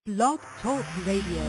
Blog Talk Radio.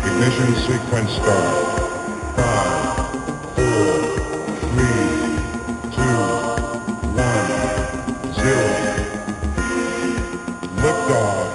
Ignition sequence start. 5, 4, 3, 2, 1, 0. Liftoff.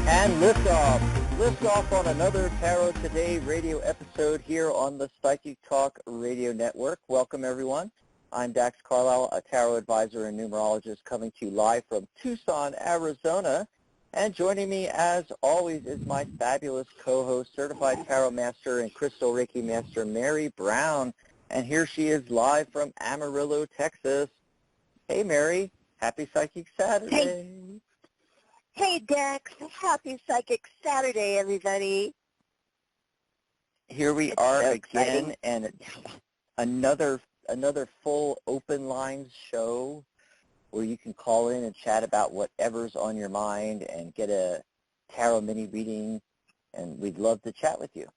And liftoff. Liftoff on another Tarot Today radio episode here on the Psychic Talk Radio Network. Welcome, everyone. I'm Dax Carlisle, a tarot advisor and numerologist coming to you live from Tucson, Arizona. And joining me, as always, is my fabulous co-host, certified tarot master and crystal Reiki master, Mary Brown. And here she is live from Amarillo, Texas. Hey, Mary. Happy Psychic Saturday. Hey, Dex. Happy Psychic Saturday, everybody. Here we are again, and it's another full open lines show where you can call in and chat about whatever's on your mind and get a tarot mini reading, and we'd love to chat with you.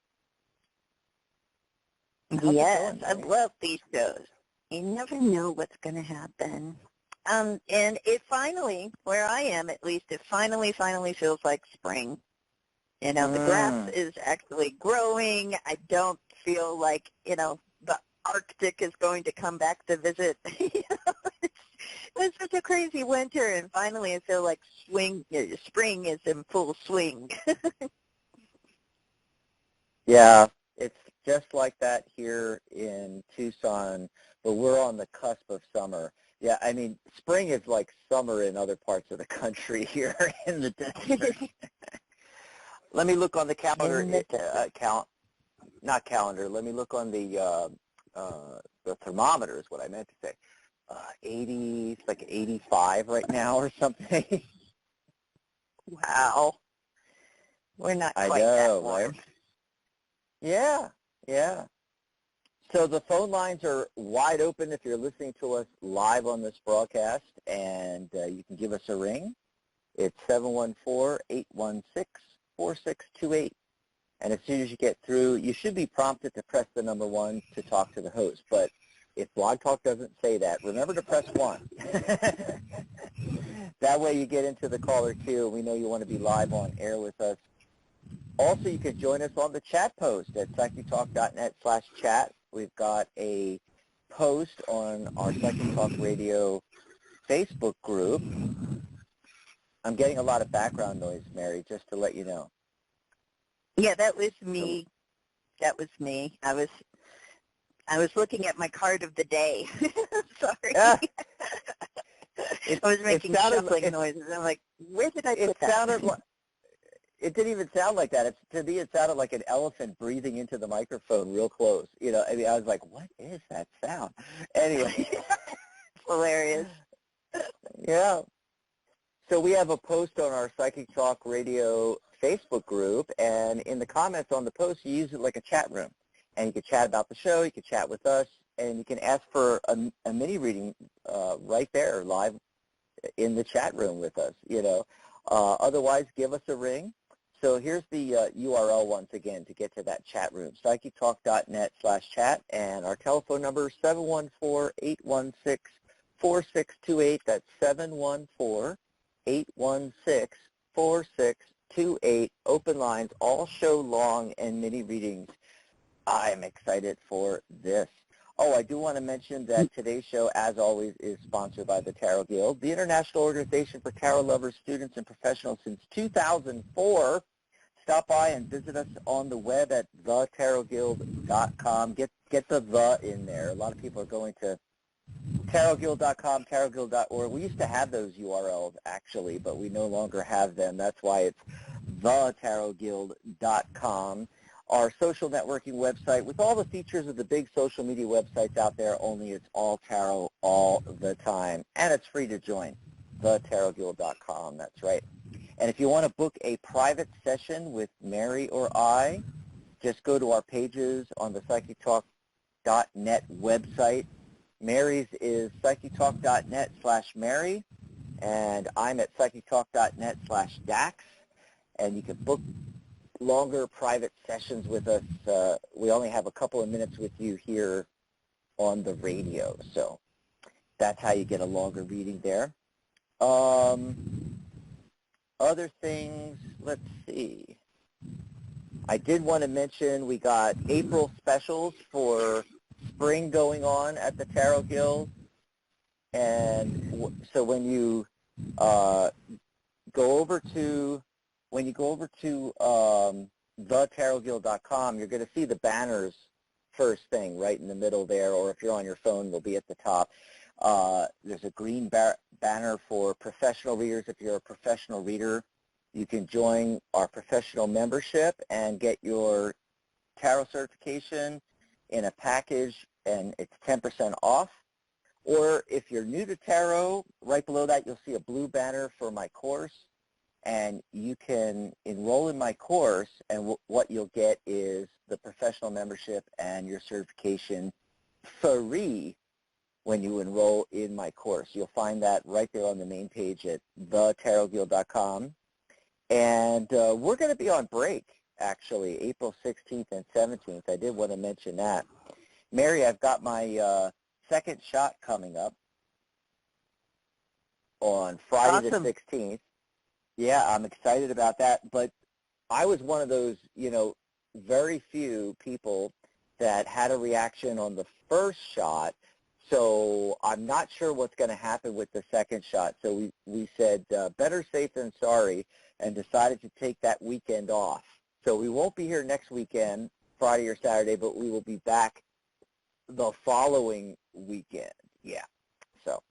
Yes, I love these shows. You never know what's going to happen. And it finally, where I am at least, it finally feels like spring. You know, the grass is actually growing. I don't feel like, the Arctic is going to come back to visit. It's such a crazy winter, and finally I feel like spring is in full swing. Yeah, it's just like that here in Tucson, but we're on the cusp of summer. Yeah, I mean, spring is like summer in other parts of the country here in the desert. Let me look on the calendar. Not calendar. Let me look on the thermometer is what I meant to say. 80, it's like 85 right now or something. Wow. We're not quite that warm. Right? Yeah. So the phone lines are wide open if you're listening to us live on this broadcast, and you can give us a ring. It's 714-816-4628. And as soon as you get through, you should be prompted to press the number 1 to talk to the host. But if Blog Talk doesn't say that, remember to press 1. That way you get into the caller queue. We know you want to be live on air with us. Also, you can join us on the chat post at psychictalk.net/chat. We've got a post on our Psychic Talk Radio Facebook group. I'm getting a lot of background noise, Mary, just to let you know. Yeah, that was me. I was looking at my card of the day. Sorry. Yeah. I was making shuffling noises. I'm like, where did I put that? It didn't even sound like that. To me, it sounded like an elephant breathing into the microphone real close. I was like, what is that sound? Anyway. It's hilarious. Yeah. So we have a post on our Psychic Talk Radio Facebook group, and in the comments on the post, you use it like a chat room. And you can chat about the show, you can chat with us, and you can ask for a mini reading right there, live in the chat room with us, Otherwise, give us a ring. So here's the URL once again to get to that chat room, psychictalk.net/chat, and our telephone number is 714-816-4628. That's 714-816-4628. Open lines all show long and mini readings. I'm excited for this. Oh, I do want to mention that today's show, as always, is sponsored by the Tarot Guild, the international organization for tarot lovers, students, and professionals since 2004. stop by and visit us on the web at thetarotguild.com. Get the in there. A lot of people are going to tarotguild.com, tarotguild.org. We used to have those URLs, actually, but we no longer have them. That's why it's thetarotguild.com. Our social networking website with all the features of the big social media websites out there, only it's all tarot all the time. And it's free to join, thetarotguild.com. That's right. And if you want to book a private session with Mary or I, just go to our pages on the psychictalk.net website. Mary's is psychictalk.net/Mary, and I'm at psychictalk.net/Dax. And you can book longer private sessions with us. We only have a couple of minutes with you here on the radio, so that's how you get a longer reading there. Other things, let's see. I did want to mention we got April specials for spring going on at the Tarot Guild, and so when you go over to thetarotguild.com, you're going to see the banners first thing right in the middle there, or if you're on your phone, they'll be at the top. There's a green banner for professional readers. If you're a professional reader, you can join our professional membership and get your tarot certification in a package, and it's 10% off. Or if you're new to tarot, right below that you'll see a blue banner for my course, and you can enroll in my course, and what you'll get is the professional membership and your certification free when you enroll in my course. You'll find that right there on the main page at thetarotguild.com. And we're going to be on break, actually, April 16th and 17th. I did want to mention that. Mary, I've got my second shot coming up on Friday the 16th. Yeah, I'm excited about that. But I was one of those, very few people that had a reaction on the first shot. So I'm not sure what's going to happen with the second shot. So we said better safe than sorry, and decided to take that weekend off. So we won't be here next weekend, Friday or Saturday, but we will be back the following weekend. Yeah. So,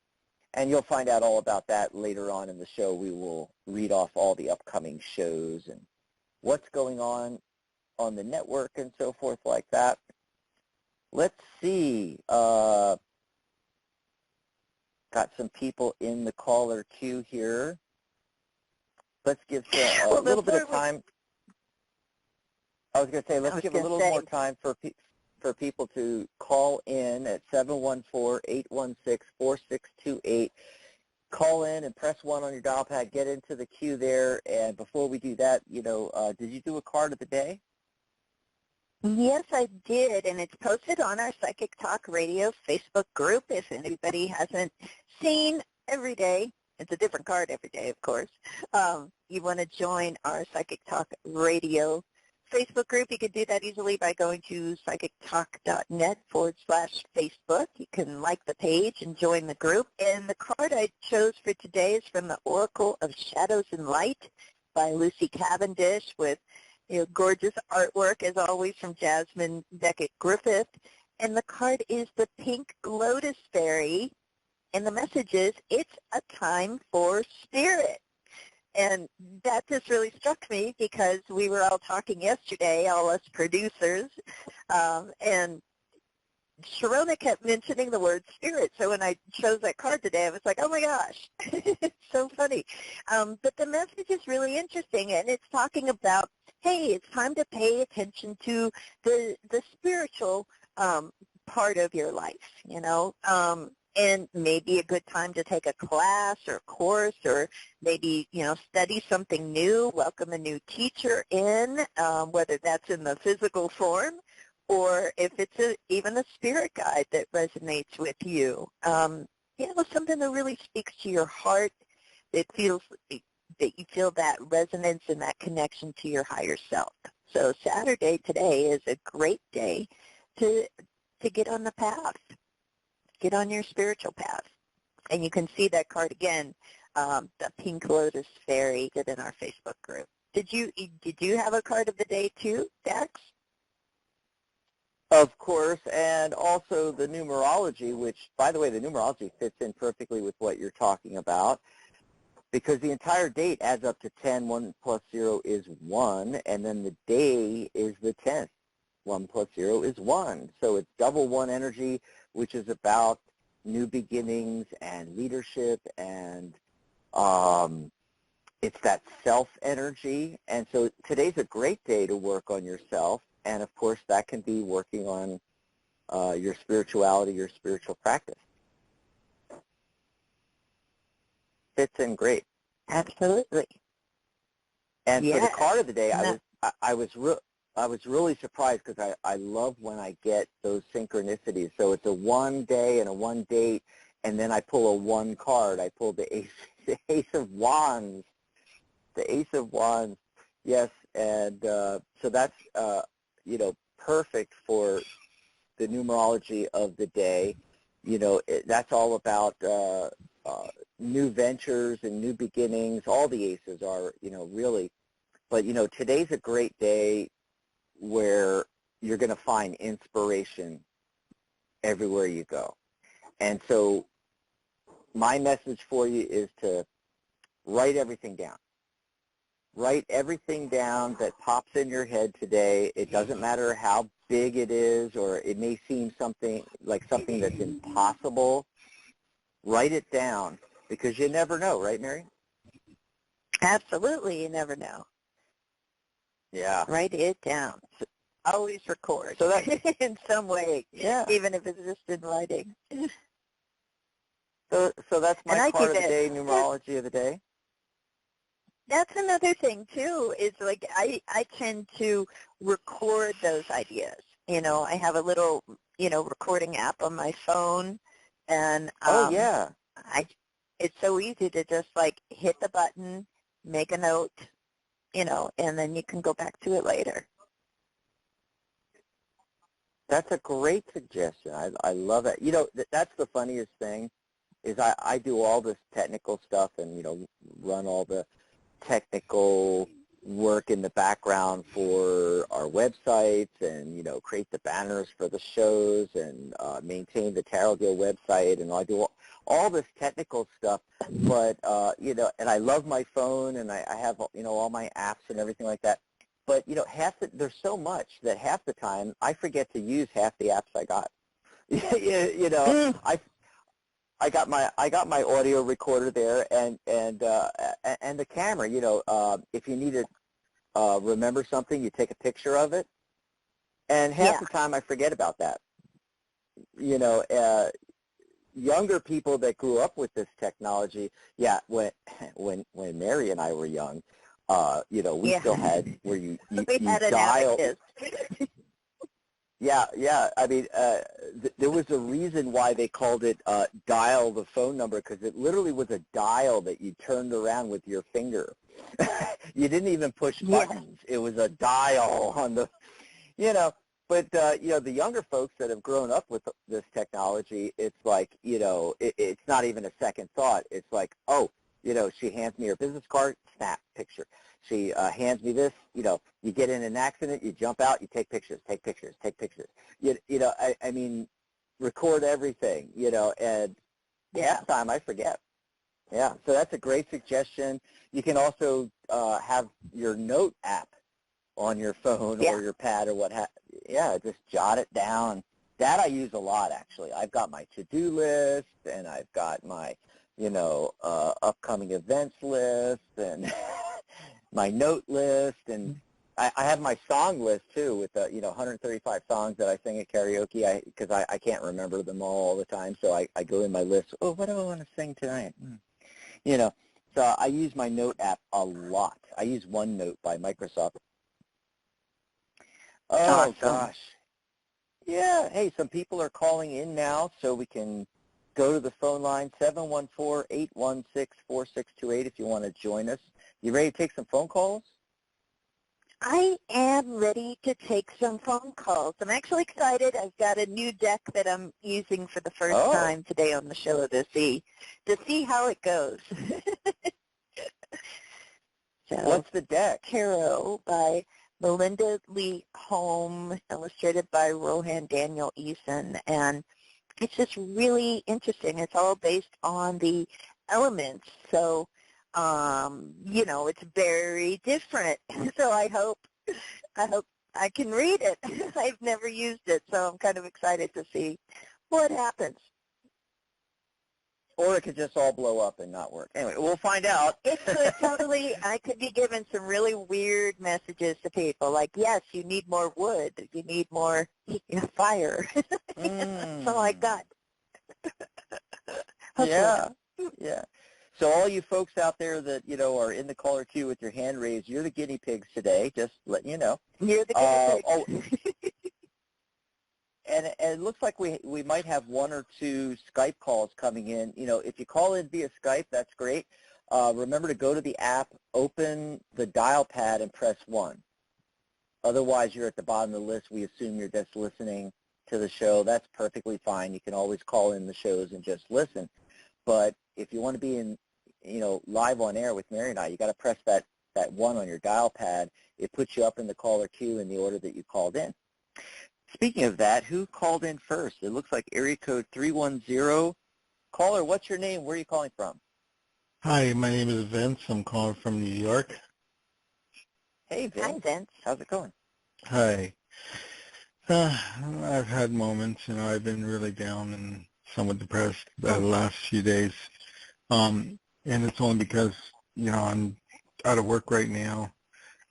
and you'll find out all about that later on in the show. We will read off all the upcoming shows and what's going on the network and so forth like that. Let's see. Got some people in the caller queue here. Let's give a little bit of time. I was going to say, let's give a little more time for people to call in at 714-816-4628. Call in and press 1 on your dial pad. Get into the queue there. And before we do that, did you do a card of the day? Yes, I did, and it's posted on our Psychic Talk Radio Facebook group. If anybody hasn't seen every day, it's a different card every day, of course. You want to join our Psychic Talk Radio Facebook group. You can do that easily by going to psychictalk.net/Facebook. You can like the page and join the group. And the card I chose for today is from the Oracle of Shadows and Light by Lucy Cavendish, with gorgeous artwork, as always, from Jasmine Beckett-Griffith. And the card is the Pink Lotus Fairy. And the message is, it's a time for spirit. And that just really struck me because we were all talking yesterday, all us producers, and Sharona kept mentioning the word spirit. So when I chose that card today, I was like, oh my gosh, it's so funny. But the message is really interesting, and it's talking about, hey, it's time to pay attention to the spiritual part of your life, and maybe a good time to take a class or course, or maybe, study something new, welcome a new teacher in, whether that's in the physical form or if it's even a spirit guide that resonates with you. Something that really speaks to your heart, that feels that you feel that resonance and that connection to your higher self. So Saturday today is a great day to get on the path. Get on your spiritual path. And you can see that card again, the Pink Lotus Fairy, in our Facebook group. Did you have a card of the day too, Dax? Of course, and also the numerology, which, by the way, the numerology fits in perfectly with what you're talking about, because the entire date adds up to 10. 1 plus 0 is 1, and then the day is the 10th. 1 plus 0 is 1. So it's double one energy, which is about new beginnings and leadership, and it's that self energy. And so today's a great day to work on yourself. And of course, that can be working on your spirituality, your spiritual practice. Fits in great. Absolutely. And Yes. for the card of the day, I was really surprised because I love when I get those synchronicities. So it's a 1 day and a 1 date, and then I pull a 1 card. I pulled the Ace of Wands. The Ace of Wands, yes, and so that's perfect for the numerology of the day. That's all about new ventures and new beginnings. All the aces are, really. But, today's a great day where you're going to find inspiration everywhere you go. And so my message for you is to write everything down. Write everything down that pops in your head today. It doesn't matter how big it is, or it may seem something that's impossible. Write it down, because you never know, right, Mary? Absolutely, you never know. Yeah. Write it down. Always record. So that in some way, yeah. even if it's just in writing. So that's my card of the day, numerology. numerology of the day. That's another thing too, is like I tend to record those ideas. I have a little, recording app on my phone, and Oh yeah. it's so easy to just like hit the button, make a note, and then you can go back to it later. That's a great suggestion. I love it. That's the funniest thing is I do all this technical stuff and, run all the technical work in the background for our websites and, create the banners for the shows and maintain the Tarot Guild website, and I do all this technical stuff. But, and I love my phone, and I have, all my apps and everything like that. But, there's so much that half the time I forget to use half the apps I got. I got my audio recorder there and the camera. If you need to remember something, you take a picture of it, and half the time I forget about that. Younger people that grew up with this technology, when Mary and I were young, we still had where you dial. Yeah. I mean, there was a reason why they called it dial the phone number, because it literally was a dial that you turned around with your finger. You didn't even push buttons. It was a dial on the, But, the younger folks that have grown up with this technology, it's like, it's not even a second thought. It's like, oh, she hands me her business card, snap, picture. She hands me this, you get in an accident, you jump out, you take pictures. I mean, record everything, and half the time I forget. Yeah, so that's a great suggestion. You can also have your note app on your phone or your pad or just jot it down. That I use a lot, actually. I've got my to-do list, and I've got my, upcoming events list, and my note list, and I have my song list, too, with, 135 songs that I sing at karaoke, because I can't remember them all the time, so I go in my list, oh, what do I want to sing tonight? So I use my note app a lot. I use OneNote by Microsoft. Oh, awesome. Gosh. Yeah. Hey, some people are calling in now, so we can go to the phone line, 714-816-4628, if you want to join us. You ready to take some phone calls? I am ready to take some phone calls. I'm actually excited. I've got a new deck that I'm using for the first time today on the show to see how it goes. So What's the deck? Tarot by Melinda Lee Holm, illustrated by Rohan Daniel Eason, and it's just really interesting. It's all based on the elements, so it's very different. So I hope I can read it. I've never used it, so I'm kind of excited to see what happens. Or it could just all blow up and not work. Anyway, we'll find out. It could totally, I could be giving some really weird messages to people, like, yes, you need more wood, you need more fire, something like that. Yeah, yeah. So all you folks out there that, are in the caller queue with your hand raised, you're the guinea pigs today, just letting you know. You're the guinea pig. And it looks like we might have one or two Skype calls coming in. If you call in via Skype, that's great. Remember to go to the app, open the dial pad, and press 1. Otherwise, you're at the bottom of the list. We assume you're just listening to the show. That's perfectly fine. You can always call in the shows and just listen. But if you want to be in, live on air with Mary and I, you got to press that 1 on your dial pad. It puts you up in the caller queue in the order that you called in. Speaking of that, who called in first? It looks like area code 310. Caller, what's your name? Where are you calling from? Hi, my name is Vince. I'm calling from New York. Hey, Vince. Hi, Vince. How's it going? Hi. I've had moments, I've been really down and somewhat depressed the last few days. And it's only because, I'm out of work right now.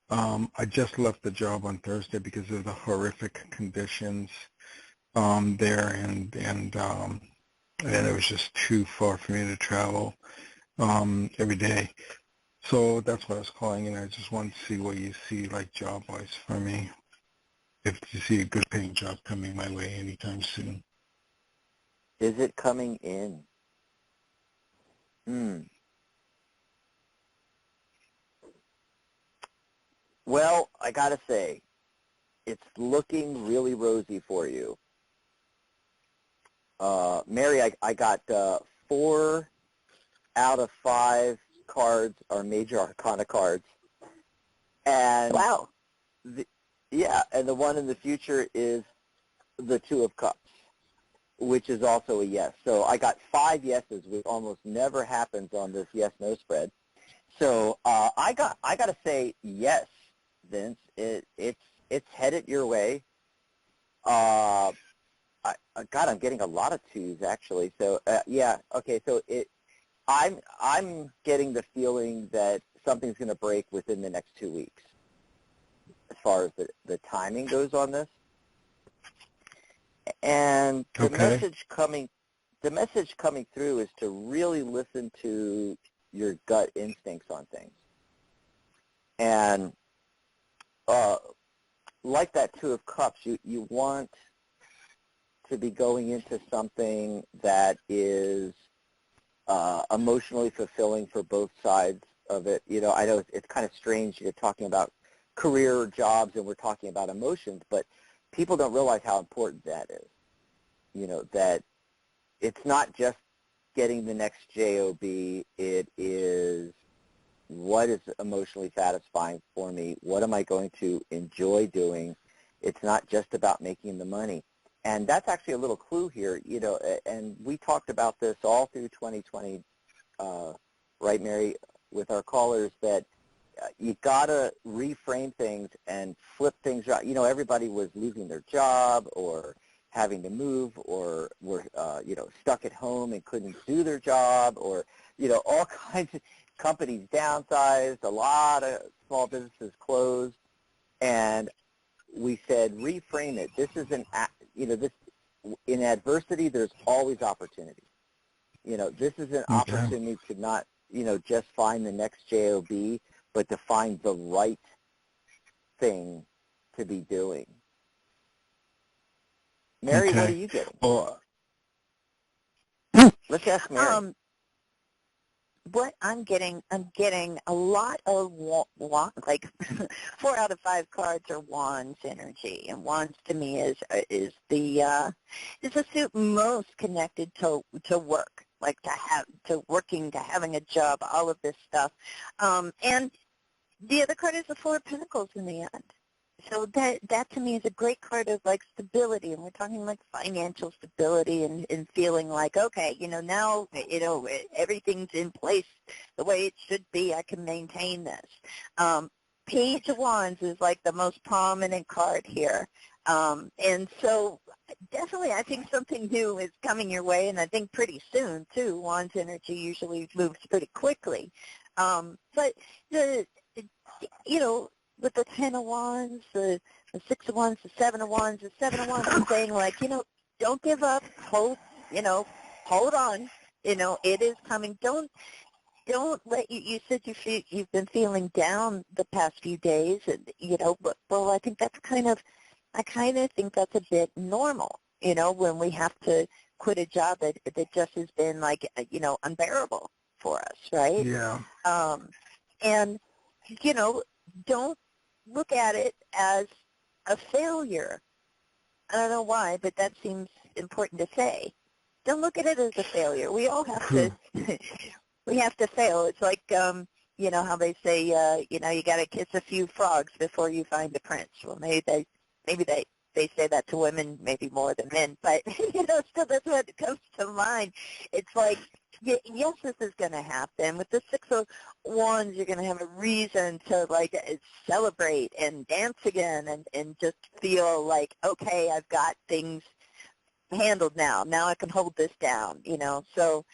I just left the job on Thursday because of the horrific conditions there, and it was just too far for me to travel every day. So that's why I was calling, and I just wanted to see what you see, like, job-wise for me, if you see a good paying job coming my way anytime soon. Is it coming in? Well, I got to say, it's looking really rosy for you. Mary, I got 4 out of 5 cards are major arcana cards. And Wow. And the one in the future is the 2 of Cups, which is also a yes. So I got 5 yeses, which almost never happens on this yes/no spread. So I got to say yes, Vince. It's headed your way. God, I'm getting a lot of 2s actually. So yeah, okay. So I'm getting the feeling that something's going to break within the next 2 weeks, as far as the timing goes on this. And the message coming through is to really listen to your gut instincts on things. And like that 2 of Cups, you want to be going into something that is emotionally fulfilling for both sides of it. I know it's kind of strange you're talking about career or jobs and we're talking about emotions, but people don't realize how important that is. That it's not just getting the next job, it is what is emotionally satisfying for me, what am I going to enjoy doing. It's not just about making the money. And that's actually a little clue here, and we talked about this all through 2020, right, Mary, with our callers, that you got to reframe things and flip things around. Everybody was losing their job or having to move or were, stuck at home and couldn't do their job, or, all kinds of companies downsized, a lot of small businesses closed, and we said reframe it. This is this in adversity, there's always opportunity. This is an opportunity to not, just find the next job, but to find the right thing to be doing. Mary, what are you getting? Well, let's ask Mary. What I'm getting a lot of like 4 out of 5 cards are wands energy, and wands to me is the suit most connected to work, like to working, to having a job, all of this stuff, and the other card is the Four of Pentacles in the end. So that to me is a great card of like stability, and we're talking like financial stability and feeling like, okay, now, everything's in place the way it should be. I can maintain this. Page of Wands is like the most prominent card here. And so definitely I think something new is coming your way, and I think pretty soon too. Wands energy usually moves pretty quickly. But with the Ten of Wands, the Six of Wands, the Seven of Wands, the Seven of Wands is saying like, don't give up, hold on, it is coming. Don't let you said you've been feeling down the past few days, and but I think I kind of think that's a bit normal, when we have to quit a job that just has been like, unbearable for us, right? Yeah. And don't look at it as a failure. I don't know why, but that seems important to say. Don't look at it as a failure. We all have to we have to fail. It's like how they say you got to kiss a few frogs before you find a prince. Well, maybe they say that to women maybe more than men, but still that's what comes to mind. It's like, yes, this is going to happen. With the Six of Wands, you're going to have a reason to like celebrate and dance again, and just feel like, okay, I've got things handled now. Now I can hold this down. So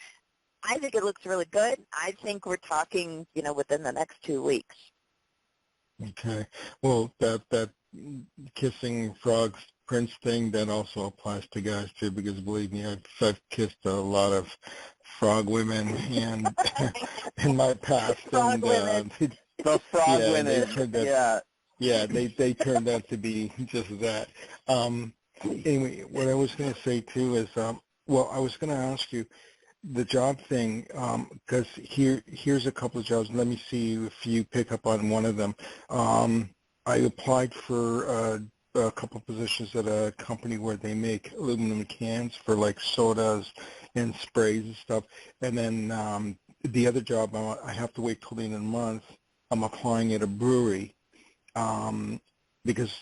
I think it looks really good. I think we're talking, within the next 2 weeks. Okay. Well, that kissing frogs prince thing, that also applies to guys too, because believe me, I've kissed a lot of frog women and in my past. Frog women. The frog women. They turned out to be just that. Anyway, what I was going to say too is, I was going to ask you the job thing, because here's a couple of jobs. Let me see if you pick up on one of them. I applied for a couple positions at a company where they make aluminum cans for like sodas and sprays and stuff. And then the other job, I have to wait till the end of the month. I'm applying at a brewery, because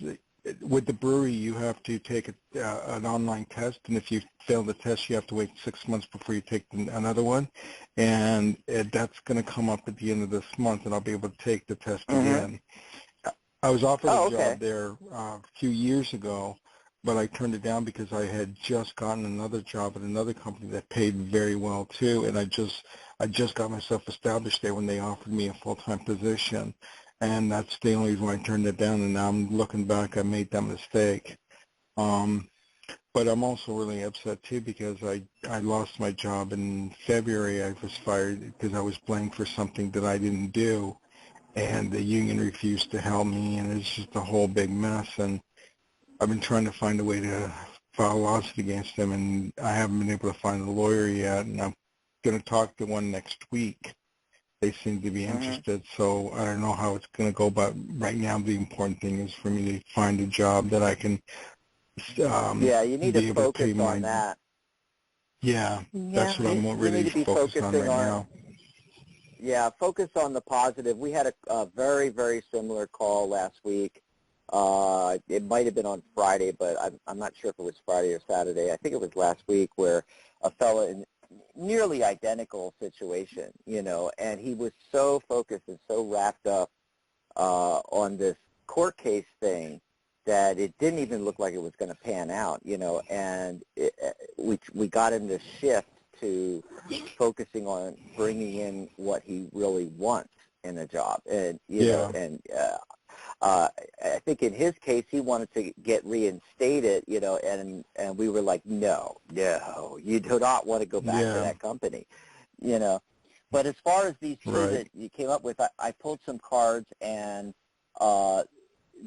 with the brewery you have to take an online test, and if you fail the test you have to wait 6 months before you take another one, and that's going to come up at the end of this month, and I'll be able to take the test again. I was offered a job there a few years ago, but I turned it down because I had just gotten another job at another company that paid very well too, and I just got myself established there when they offered me a full-time position, and that's the only reason why I turned it down. And now I'm looking back, I made that mistake. But I'm also really upset too because I lost my job in February. I was fired because I was blamed for something that I didn't do, and the union refused to help me, and it's just a whole big mess. And I've been trying to find a way to file a lawsuit against them, and I haven't been able to find a lawyer yet, and I'm going to talk to one next week. They seem to be interested, so I don't know how it's going to go, but right now the important thing is for me to find a job that I can you need to focus on that. Yeah, that's what I'm really focused on right now. Yeah, focus on the positive. We had a very, very similar call last week. It might have been on Friday, but I'm not sure if it was Friday or Saturday. I think it was last week, where a fella in nearly identical situation, and he was so focused and so wrapped up on this court case thing that it didn't even look like it was going to pan out, and we got him to shift to focusing on bringing in what he really wants in a job. And, I think in his case, he wanted to get reinstated, and we were like, no, you do not want to go back to that company, But as far as these two that you came up with, I pulled some cards, and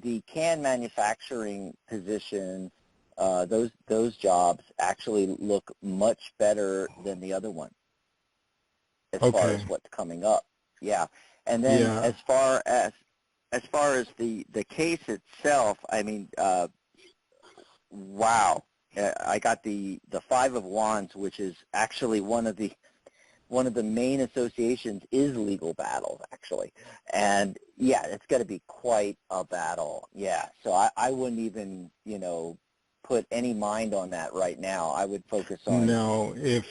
the can manufacturing position, those jobs actually look much better than the other one as far as what's coming up. Yeah. And then as far as the case itself, I mean, wow. I got the Five of Wands, which is actually one of the one of the main associations is legal battles, actually. And, yeah, it's going to be quite a battle. Yeah, so I wouldn't even, put any mind on that right now. I would focus on No, I'm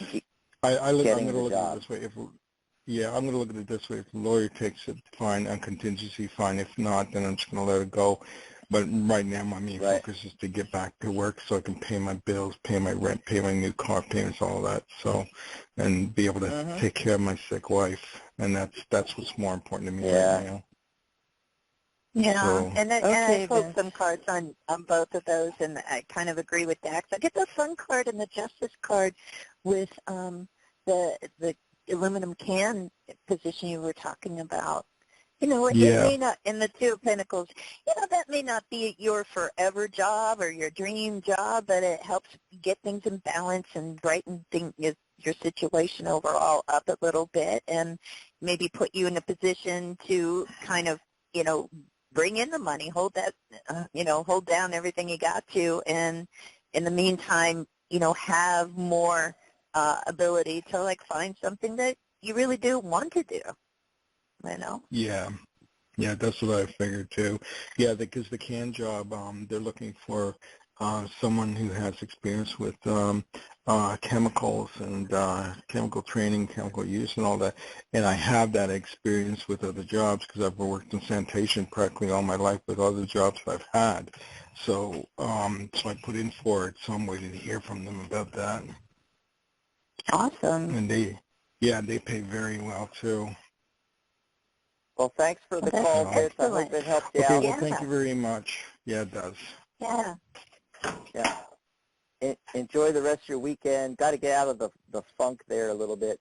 getting going to the look job. at it this way. I'm going to look at it this way. If the lawyer takes it, fine. On contingency, fine. If not, then I'm just going to let it go. But right now, my main focus is to get back to work so I can pay my bills, pay my rent, pay my new car payments, all that. So, and be able to take care of my sick wife. And that's what's more important to me right now. Yeah, So, and I pulled some cards on both of those, and I kind of agree with Dax. I get the Sun card and the Justice card with the aluminum can position you were talking about. It may not, in the Two of Pentacles, that may not be your forever job or your dream job, but it helps get things in balance and brighten your situation overall up a little bit, and maybe put you in a position to kind of, bring in the money, hold that, hold down everything you got to, and in the meantime, have more ability to, like, find something that you really do want to do, Yeah, that's what I figured too. Yeah, because the can job, they're looking for someone who has experience with chemicals and chemical training, chemical use and all that. And I have that experience with other jobs because I've worked in sanitation practically all my life with other jobs I've had. So, so I put in for it, so I'm waiting to hear from them about that. Awesome. And they pay very well too. Well, thanks for the call, Fitz. I hope it helps you out. Okay, well, thank you very much. Yeah, it does. Yeah. Yeah. Enjoy the rest of your weekend. Got to get out of the funk there a little bit,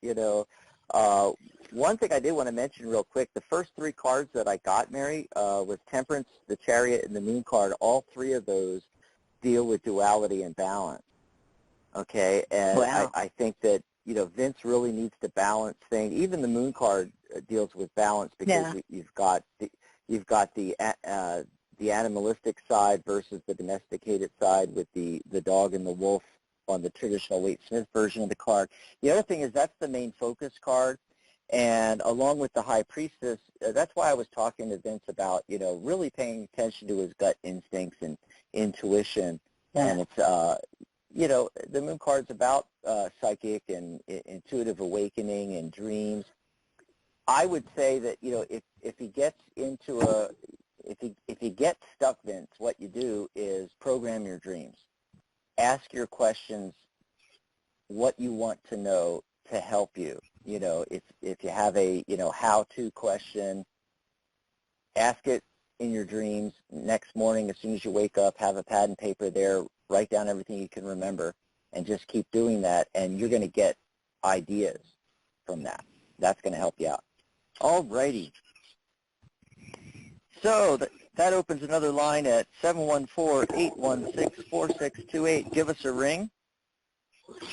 One thing I did want to mention real quick, the first three cards that I got, Mary, was Temperance, the Chariot, and the Moon card. All three of those deal with duality and balance. Okay? And I think that, Vince really needs to balance things. Even the Moon card deals with balance because you've got the animalistic side versus the domesticated side with the dog and the wolf on the traditional Waite Smith version of the card. The other thing is that's the main focus card, and along with the High Priestess, that's why I was talking to Vince about, really paying attention to his gut instincts and intuition. And it's, the Moon card's about psychic and intuitive awakening and dreams. I would say that, if he gets into if you get stuck, Vince, what you do is program your dreams. Ask your questions what you want to know to help you. If you have a, how-to question, ask it in your dreams. Next morning, as soon as you wake up, have a pad and paper there, write down everything you can remember, and just keep doing that, and you're going to get ideas from that. That's going to help you out. All righty. So that opens another line at 714-816-4628. Give us a ring.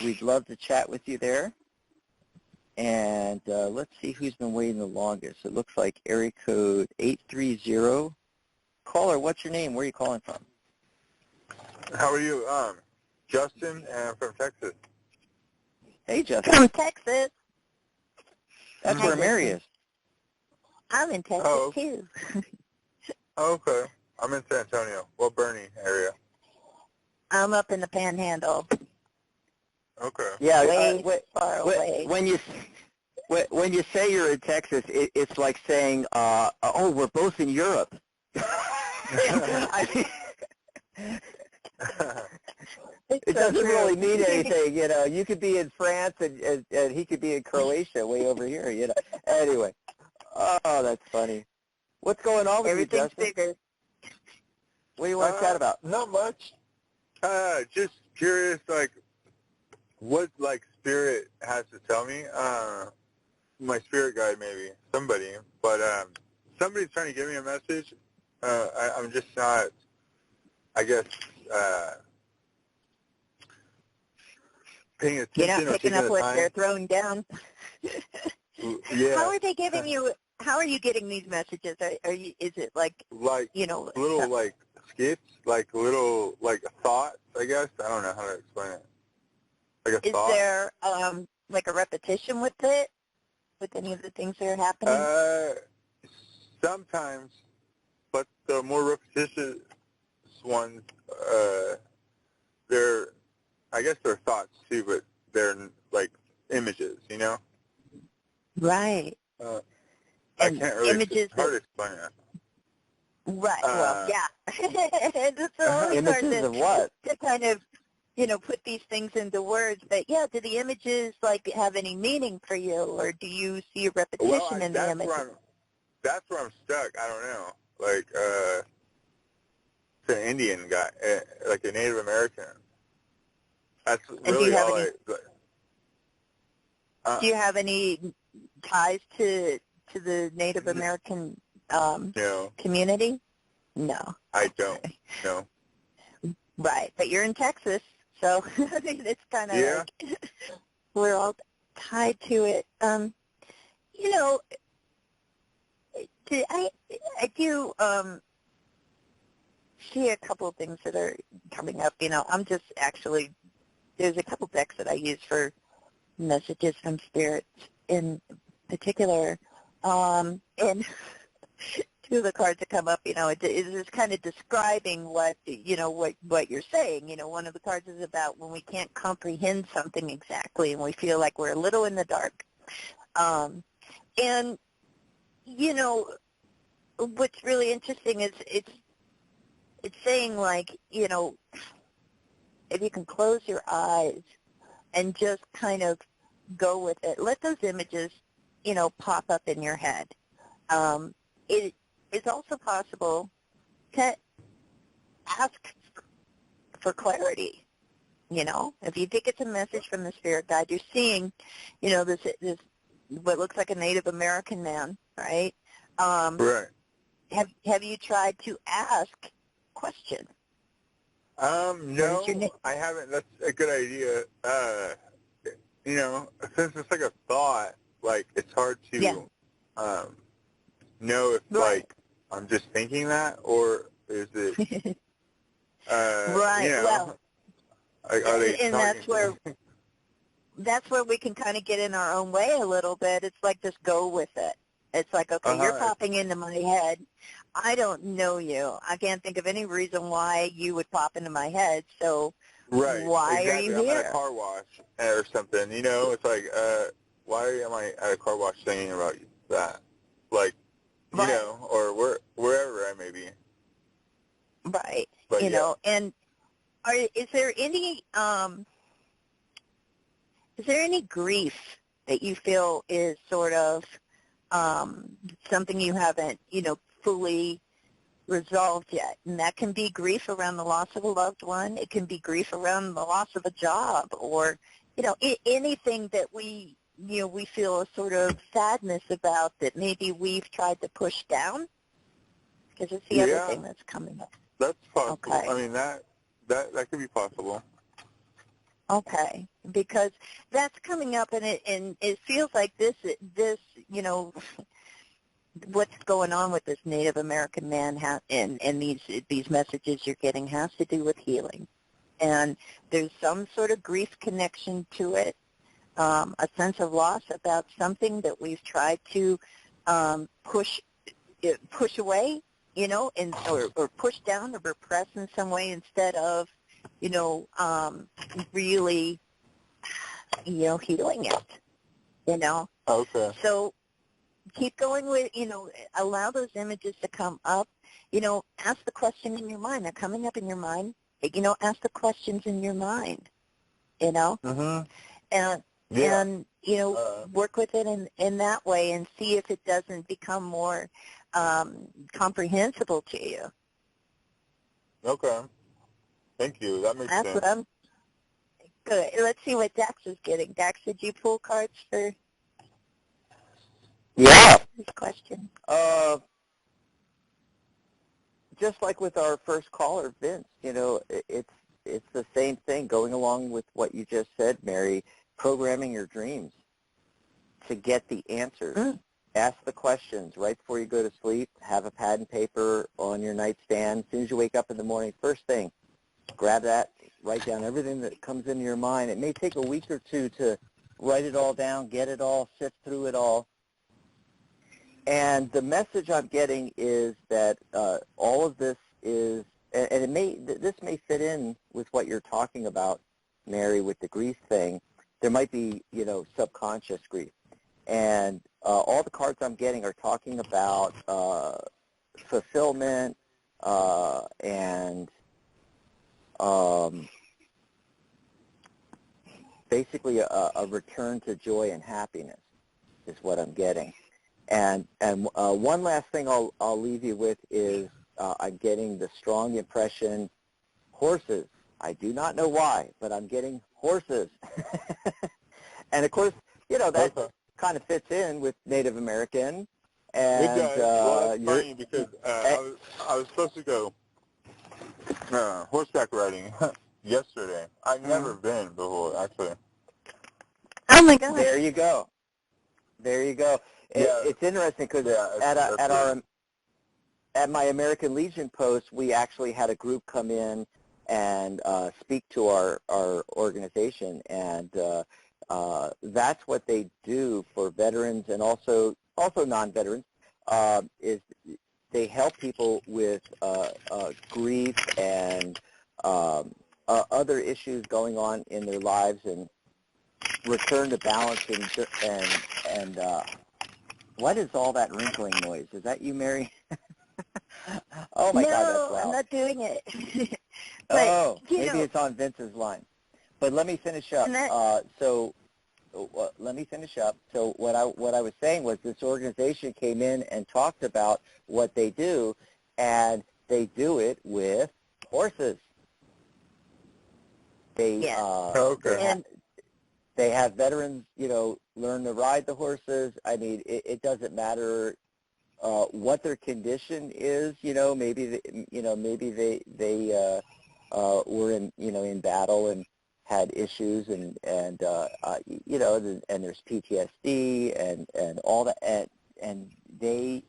We'd love to chat with you there. And let's see who's been waiting the longest. It looks like area code 830. Caller, what's your name? Where are you calling from? How are you? Justin, from Texas. Hey, Justin. From Texas. That's where Mary is. I'm in Texas, too. Okay. I'm in San Antonio, Bernie area. I'm up in the Panhandle. Okay. Yeah, way far away. When you say you're in Texas, it's like saying, oh, we're both in Europe. I mean, it doesn't really mean anything, You could be in France and he could be in Croatia way over here, Anyway, oh, that's funny. What's going on with you, Justin? Bigger. What do you want to chat about? Not much. Just curious, what, spirit has to tell me. My spirit guide, maybe. Somebody. But somebody's trying to give me a message. I'm just not, I guess, paying attention. You're not picking up what they're throwing down. Yeah. How are they giving you? How are you getting these messages? Are you? Is it little skits, little thoughts? I guess I don't know how to explain it. Like a thought. Is there a repetition with it, with any of the things that are happening? Sometimes, but the more repetitious ones, they're, I guess they're thoughts too, but they're like images, you know? Right. I And can't really, images it's hard to explain that. Right. Well, yeah. It's always hard Images of what? to kind of, put these things into words. But yeah, do the images like have any meaning for you, or do you see a repetition in the images? That's where I'm stuck. I don't know. Like, it's an Indian guy, like a Native American. That's really all do you have any ties to the Native American no, community? No. I don't. No. Right, but you're in Texas, so I mean, it's kind of like we're all tied to it. I do see a couple of things that are coming up. I'm just actually, there's a couple decks that I use for messages from spirits in particular, and two of the cards that come up, it is kind of describing what you're saying. One of the cards is about when we can't comprehend something exactly and we feel like we're a little in the dark. And, what's really interesting is it's saying like, if you can close your eyes and just kind of go with it, let those images, pop up in your head. It is also possible to ask for clarity. If you think it's a message from the spirit guide, you're seeing, this what looks like a Native American man, right? Right. Have you tried to ask questions? No, I haven't. That's a good idea. Since it's like a thought, like it's hard to know if like I'm just thinking that, or is it right. Well, are they and that's where we can kind of get in our own way a little bit. It's like just go with it. It's like, okay, you're popping into my head. I don't know you. I can't think of any reason why you would pop into my head. So why are you here? I'm at a car wash or something. It's like, why am I at a car wash thinking about that? Like, or wherever I may be. Right. But, and is there any grief that you feel is sort of something you haven't, fully resolved yet? And that can be grief around the loss of a loved one. It can be grief around the loss of a job, or, anything that we feel a sort of sadness about that maybe we've tried to push down, because it's the other thing that's coming up. That's possible. Okay. I mean, that could be possible. Okay, because that's coming up, and it feels like this, what's going on with this Native American man and these messages you're getting has to do with healing, and there's some sort of grief connection to it, a sense of loss about something that we've tried to push away, or push down or repress in some way instead of really, healing it, Okay. So keep going with, allow those images to come up, ask the question in your mind. They're coming up in your mind, ask the questions in your mind, Mm-hmm. and work with it in that way and see if it doesn't become more comprehensible to you. Okay. Thank you. That makes sense. That's what I'm good. Let's see what Dax is getting. Dax, did you pull cards for this question? Just like with our first caller, Vince, it's the same thing, going along with what you just said, Mary, programming your dreams to get the answers. Ask the questions right before you go to sleep. Have a pad and paper on your nightstand. As soon as you wake up in the morning, first thing, grab that, write down everything that comes into your mind. It may take a week or two to write it all down, get it all, sift through it all, And the message I'm getting is that all of this is, and this may fit in with what you're talking about, Mary, with the grief thing. There might be, subconscious grief. And all the cards I'm getting are talking about fulfillment and basically a return to joy and happiness is what I'm getting. And one last thing I'll leave you with is I'm getting the strong impression, horses. I do not know why, but I'm getting horses. And of course, that kind of fits in with Native American. And it does. Well, it's funny because I was supposed to go horseback riding yesterday. I've never been before, actually. Oh my God! There you go. It's interesting because at my American Legion post, we actually had a group come in and speak to our organization, and that's what they do for veterans and also non-veterans, is they help people with grief and other issues going on in their lives and return to balance and what is all that wrinkling noise? Is that you, Mary? Oh my God, that's loud. No, I'm not doing it. But, maybe it's on Vince's line. But let me finish up. Let me finish up. So what I was saying was this organization came in and talked about what they do, and they do it with horses. They they have veterans, learn to ride the horses. I mean, it doesn't matter what their condition is. Maybe they were in battle and had issues, and there's PTSD and all that, and they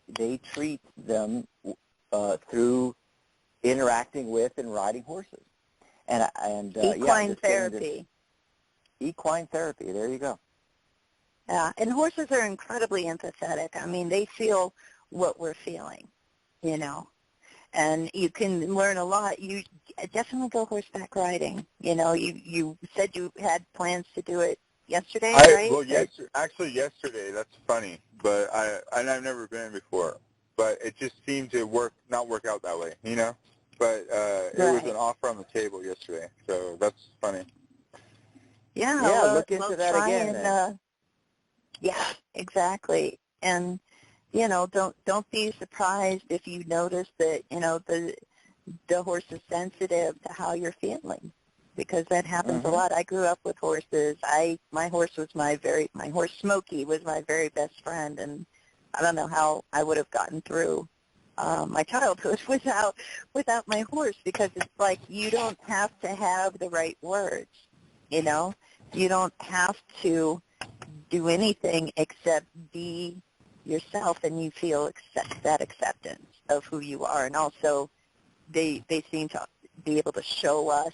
treat them through interacting with and riding horses, and equine therapy. Equine therapy. There you go. Yeah, and horses are incredibly empathetic. I mean, they feel what we're feeling, and you can learn a lot. You definitely go horseback riding. You said you had plans to do it yesterday, right? Well, actually yesterday. That's funny, but I've never been before. But it just seemed to not work out that way, But it was an offer on the table yesterday, so that's funny. Yeah, look into that again. Yeah, exactly. And don't be surprised if you notice that the horse is sensitive to how you're feeling, because that happens a lot. I grew up with horses. My horse Smokey was my very best friend, and I don't know how I would have gotten through my childhood without my horse, because it's like you don't have to have the right words. You don't have to do anything except be yourself, and you feel that acceptance of who you are. And also, they seem to be able to show us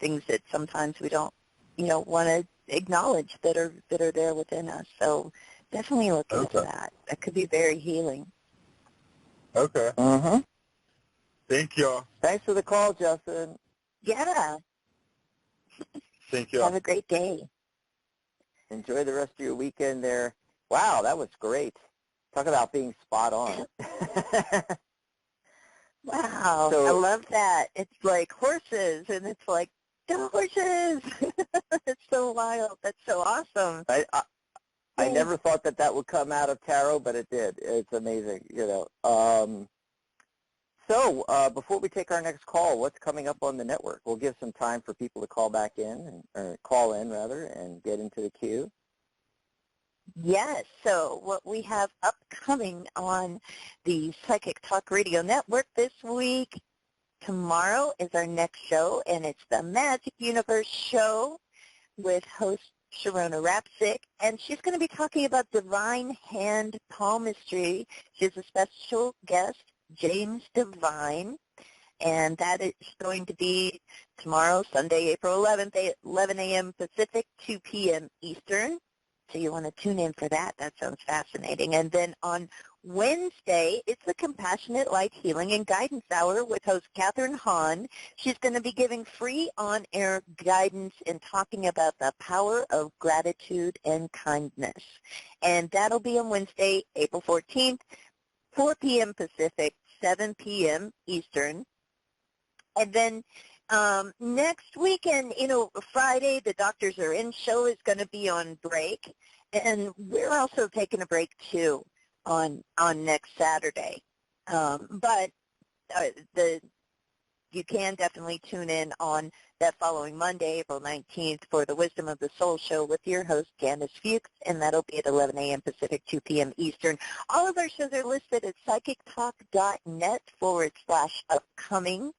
things that sometimes we don't, want to acknowledge that are there within us. So definitely look into that. That could be very healing. Okay. Thank you. Thanks for the call, Justin. Yeah. Thank you. Have a great day. Enjoy the rest of your weekend there. Wow, that was great. Talk about being spot on. Wow, I love that. It's like horses, and it's like, the horses. It's so wild. That's so awesome. I never thought that would come out of tarot, but it did. It's amazing, So before we take our next call, what's coming up on the network? We'll give some time for people to call back in, or call in rather, and get into the queue. Yes, so what we have upcoming on the Psychic Talk Radio Network this week, tomorrow is our next show, and it's the Magic Universe Show with host Sharona Rapsick, and she's going to be talking about divine hand palmistry. She has a special guest, James Divine, and that is going to be tomorrow, Sunday, April 11th, 11 a.m. Pacific, 2 p.m. Eastern. So you want to tune in for that. That sounds fascinating. And then on Wednesday, it's the Compassionate Light Healing and Guidance Hour with host Catherine Hahn. She's going to be giving free on-air guidance and talking about the power of gratitude and kindness. And that'll be on Wednesday, April 14th, 4 p.m. Pacific, 7 p.m. Eastern. And then next weekend, Friday, the Doctors Are In show is going to be on break. And we're also taking a break, too, on next Saturday. But you can definitely tune in on that following Monday, April 19th, for the Wisdom of the Soul show with your host, Janice Fuchs, and that'll be at 11 a.m. Pacific, 2 p.m. Eastern. All of our shows are listed at psychictalk.net/upcoming.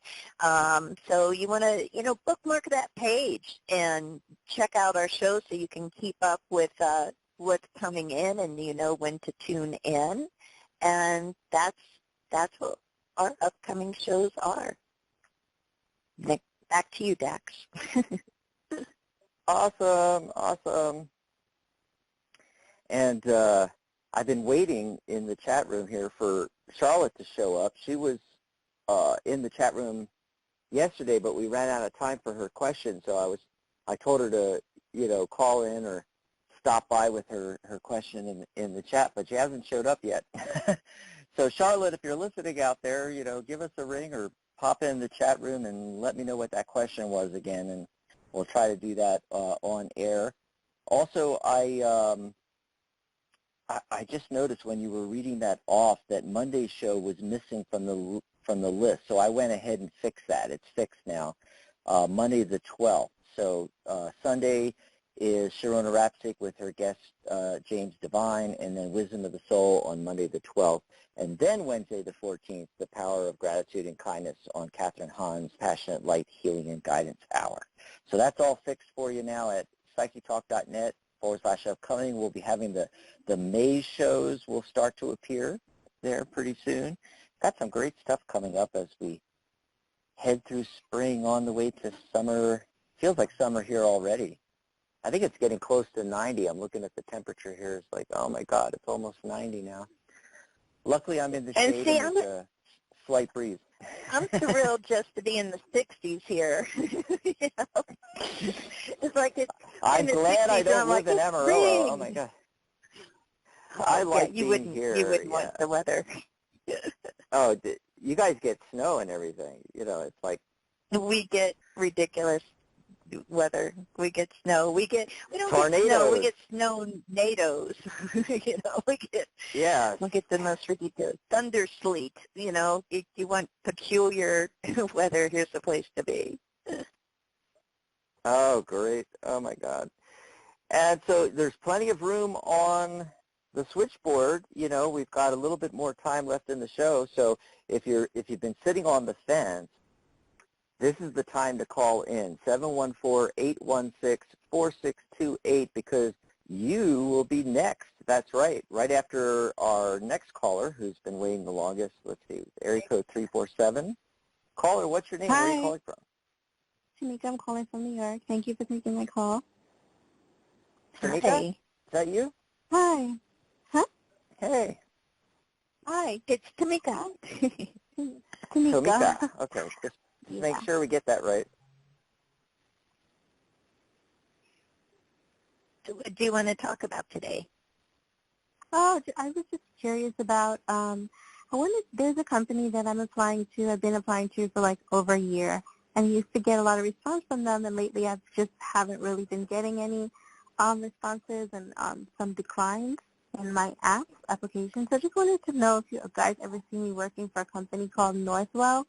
So you want to, bookmark that page and check out our shows so you can keep up with what's coming in and you know when to tune in. And that's what our upcoming shows are. Nick, back to you, Dax. Awesome. And I've been waiting in the chat room here for Charlotte to show up. She was in the chat room yesterday, but we ran out of time for her question, so I told her to, call in or stop by with her question in the chat, but she hasn't showed up yet. So Charlotte, if you're listening out there, give us a ring or pop in the chat room and let me know what that question was again, and we'll try to do that on air. Also, I just noticed when you were reading that off that Monday's show was missing from the list, so I went ahead and fixed that. It's fixed now. Monday the 12th. So Sunday is Sharona Rapsick with her guest James Devine, and then Wisdom of the Soul on Monday the 12th. And then Wednesday the 14th, The Power of Gratitude and Kindness on Catherine Hahn's Passionate Light Healing and Guidance Hour. So that's all fixed for you now at psychictalk.net/upcoming. We'll be having the May shows will start to appear there pretty soon. Got some great stuff coming up as we head through spring on the way to summer. Feels like summer here already. I think it's getting close to 90. I'm looking at the temperature here. It's like, oh my God, it's almost 90 now. Luckily, I'm in the shade and there's a slight breeze. I'm thrilled just to be in the 60s here. It's like it's I'm glad I don't live in Amarillo. Spring. Oh my God. I like being here. You wouldn't want the weather. Oh, you guys get snow and everything. It's like we get ridiculous weather. We get snow. We don't tornadoes. Get snow. We get snow-nados. We get the most ridiculous thunder sleet. If you want peculiar weather, here's the place to be. Oh, great. Oh my God. And so there's plenty of room on the switchboard. We've got a little bit more time left in the show. So if you've been sitting on the fence, this is the time to call in, 714-816-4628, because you will be next. That's right after our next caller, who's been waiting the longest. Let's see, area code 347. Caller, what's your name? Hi. Where are you calling from? Tamika, I'm calling from New York. Thank you for taking my call. Tamika? Hey. Is that you? Hi. Huh? Hey. Hi, it's Tamika. Tamika. Okay, just make sure we get that right. So what do you want to talk about today? Oh, I was just curious about, there's a company that I've been applying to for like over a year, and I used to get a lot of response from them, and lately I just haven't really been getting any responses and some declines in my application. So I just wanted to know if you guys ever see me working for a company called Northwell,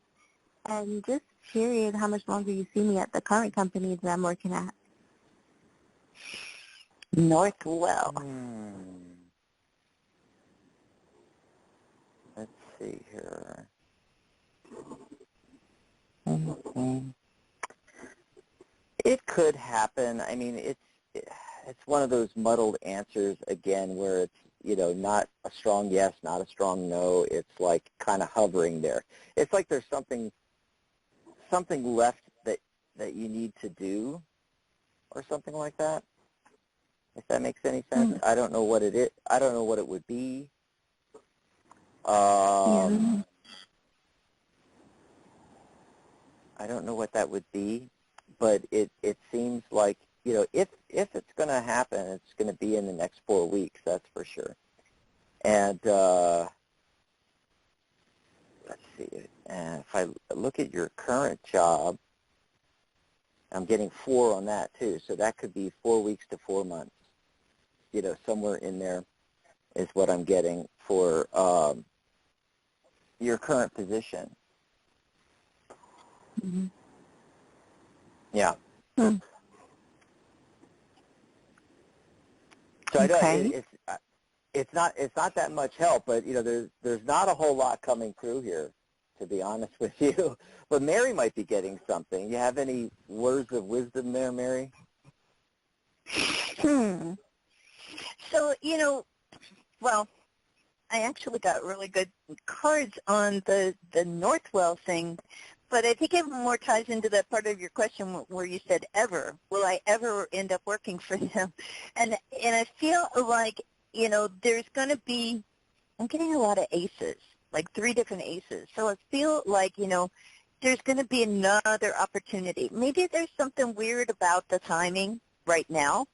and just curious how much longer you see me at the current company that I'm working at. Northwell. Let's see here. It could happen. I mean, it's one of those muddled answers again, where it's not a strong yes, not a strong no. It's like kind of hovering there. It's like there's something left that you need to do, or something like that. If that makes any sense. I don't know what it is. I don't know what it would be. I don't know what that would be, but it seems like, if it's going to happen, it's going to be in the next 4 weeks, that's for sure. And let's see, if I look at your current job, I'm getting 4 on that too, so that could be 4 weeks to 4 months. Somewhere in there is what I'm getting for your current position. Mm-hmm. Yeah. Hmm. So Okay. it's not that much help, but there's not a whole lot coming through here, to be honest with you. But Mary might be getting something. You have any words of wisdom there, Mary? So, well, I actually got really good cards on the Northwell thing, but I think it more ties into that part of your question where you said ever. Will I ever end up working for them? And I feel like, there's going to be, I'm getting a lot of aces, like 3 different aces. So I feel like, there's going to be another opportunity. Maybe there's something weird about the timing right now,